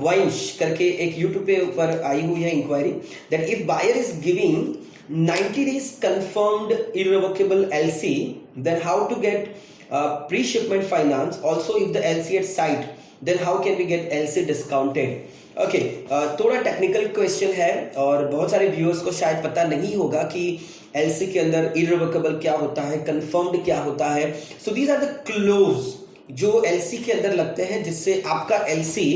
वंश करके एक यूट्यूब पे ऊपर आई हुई है inquiry that if buyer is giving 90 days confirmed irrevocable LC, then how to get pre-shipment finance? Also, if the LC at site, then how can we get LC discounted? Okay, थोड़ा technical question है और बहुत सारे viewers को शायद पता नहीं होगा कि LC के अंदर irrevocable क्या होता है, confirmed क्या होता है. So these are the clause जो LC के अंदर लगते हैं जिससे आपका LC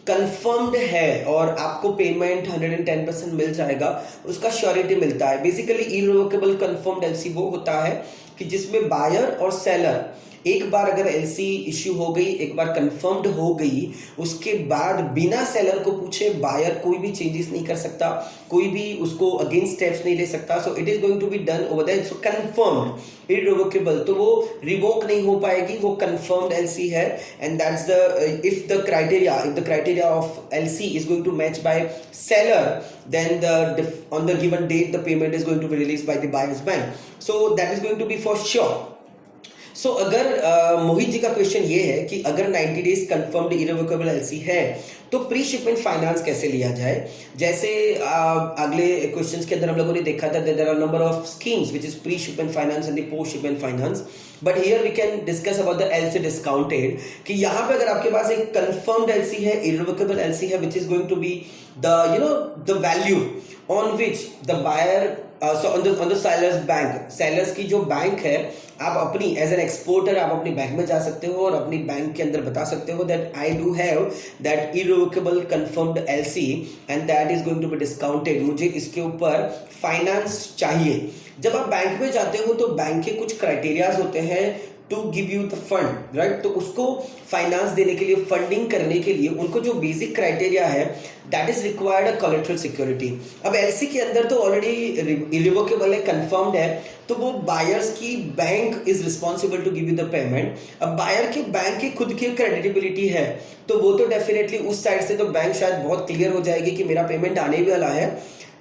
कंफर्म्ड है और आपको पेमेंट 110% मिल जाएगा, उसका श्योरिटी मिलता है. बेसिकली इररिवोकेबल कंफर्म्ड एलसी वो होता है कि जिसमें बायर और सेलर एक बार अगर एलसी इश्यू हो गई, एक बार कंफर्म्ड हो गई, उसके बाद बिना सेलर को पूछे बायर कोई भी चेंजेस नहीं कर सकता, कोई भी उसको अगेंस्ट स्टेप्स नहीं ले सकता. So it is going to be done over that. So confirmed irrevocable, तो वो रिवोक नहीं हो पाएगी, वो कंफर्म्ड एलसी है. And that's the if the criteria of LC is going to match by seller, then on the given date the payment is going to be released by the buyer's bank. So that is going to be for sure. सो अगर मोहित जी का question ये है कि अगर 90 days confirmed irrevocable LC है तो pre shipment finance कैसे लिया जाए. जैसे अगले क्वेश्चंस के अंदर हम लोगों ने देखा था there are number of schemes which is pre shipment finance and the post shipment finance, but here we can discuss about the LC discounted. कि यहाँ पे अगर आपके पास एक कंफर्म्ड एलसी है, इररिवोकेबल एलसी है, which is going to be the value on which the buyer so on the seller's bank, sellers की जो बैंक है, आप अपनी एज एन एक्सपोर्टर आप अपनी बैंक में जा सकते हो और अपनी बैंक के अंदर बता सकते हो that I do have that irrevocable confirmed LC and that is going to be discounted. मुझे इसके ऊपर फाइनेंस चाहिए. जब आप बैंक में जाते हो तो बैंक के कुछ क्राइटेरियाज होते हैं to give you the fund, right. तो उसको फाइनेंस देने के लिए, फंडिंग करने के लिए उनको जो बेसिक क्राइटेरिया है that is required a collateral security. अब एलसी के अंदर तो ऑलरेडी इररिवोकेबल है, कंफर्म्ड है, तो वो बायर्स की bank is responsible to give you the payment. अब बायर के बैंक की खुद की क्रेडिटेबिलिटी है तो वो तो डेफिनेटली उस साइड से तो बैंक शायद बहुत क्लियर हो जाएगी कि मेरा पेमेंट आने भी वाला है.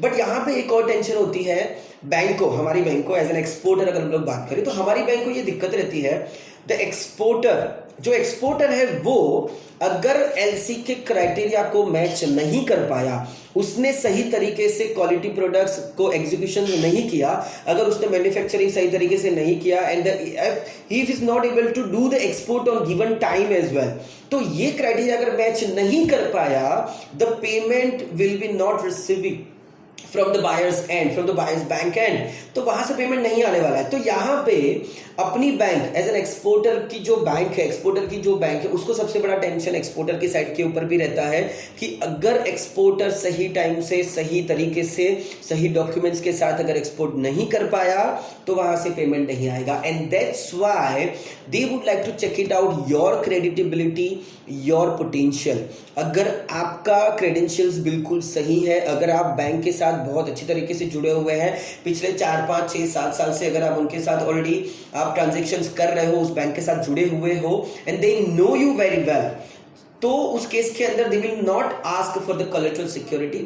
बट यहाँ पे एक और टेंशन होती है बैंक को, हमारी बैंक को एज एन एक्सपोर्टर अगर हम लोग बात करें तो हमारी बैंक को ये दिक्कत रहती है द एक्सपोर्टर, जो एक्सपोर्टर है वो अगर एलसी के क्राइटेरिया को मैच नहीं कर पाया, उसने सही तरीके से क्वालिटी प्रोडक्ट्स को एग्जीक्यूशन नहीं किया, अगर उसने मैन्युफैक्चरिंग सही तरीके से नहीं किया and he is not able to do the export on given time as well, तो ये क्राइटेरिया अगर मैच नहीं कर पाया the payment will be not receiving from the buyers end, from the buyers bank end, तो वहां से payment नहीं आने वाला है. तो यहाँ पे अपनी बैंक एज एन एक्सपोर्टर की जो बैंक है, एक्सपोर्टर की जो बैंक है, उसको सबसे बड़ा टेंशन एक्सपोर्टर की साइड के ऊपर भी रहता है कि अगर एक्सपोर्टर सही टाइम से, सही तरीके से, सही डॉक्यूमेंट्स के साथ अगर एक्सपोर्ट नहीं कर पाया तो वहां से पेमेंट नहीं आएगा. And that's why they would like to check it out your creditability, your potential. अगर आपका क्रेडेंशियल्स बिल्कुल सही है, अगर आप बैंक के साथ बहुत अच्छी तरीके से जुड़े हुए हैं, पिछले 4, 5, 6, 7 साल से अगर आप उनके साथ ऑलरेडी आप ट्रांजैक्शंस कर रहे हो, उस बैंक के साथ जुड़े हुए हो and they know you very well, तो उस केस के अंदर they will not ask for the collateral security.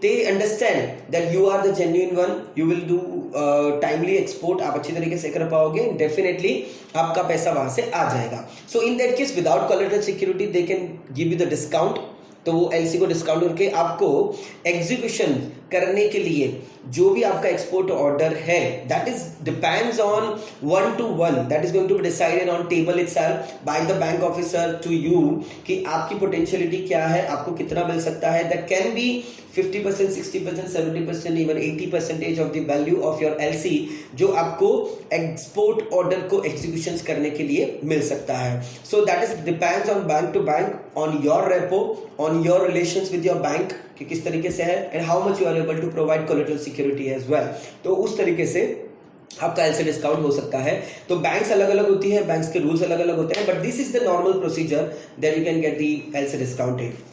They understand that you are the genuine one, you will do timely export, आप अच्छी तरीके से कर पाओगे, डेफिनेटली आपका पैसा वहां से आ जाएगा. So in that case without collateral security they can give you the discount. तो वो एलसी को डिस्काउंट करके आपको एग्जीक्यूशन करने के लिए जो भी आपका एक्सपोर्ट ऑर्डर है that is depends on 1 to 1, that is going to be decided on table itself by the bank officer to you कि आपकी पोटेंशियलिटी क्या है, आपको कितना मिल सकता है. That can be 50%, 60%, 70%, even 80% of the value of your LC जो आपको एक्सपोर्ट ऑर्डर को एग्जीक्यूशन करने के लिए मिल सकता है. So that is depends on bank to bank, on your repo, on your relations with your bank कि किस तरीके से है and how much you are able to provide collateral security as well. तो उस तरीके से आपका एलसी डिस्काउंट हो सकता है. तो बैंक्स अलग अलग होती है, बैंक्स के रूल्स अलग अलग होते हैं, but this is the normal procedure that you can get the LC discounted.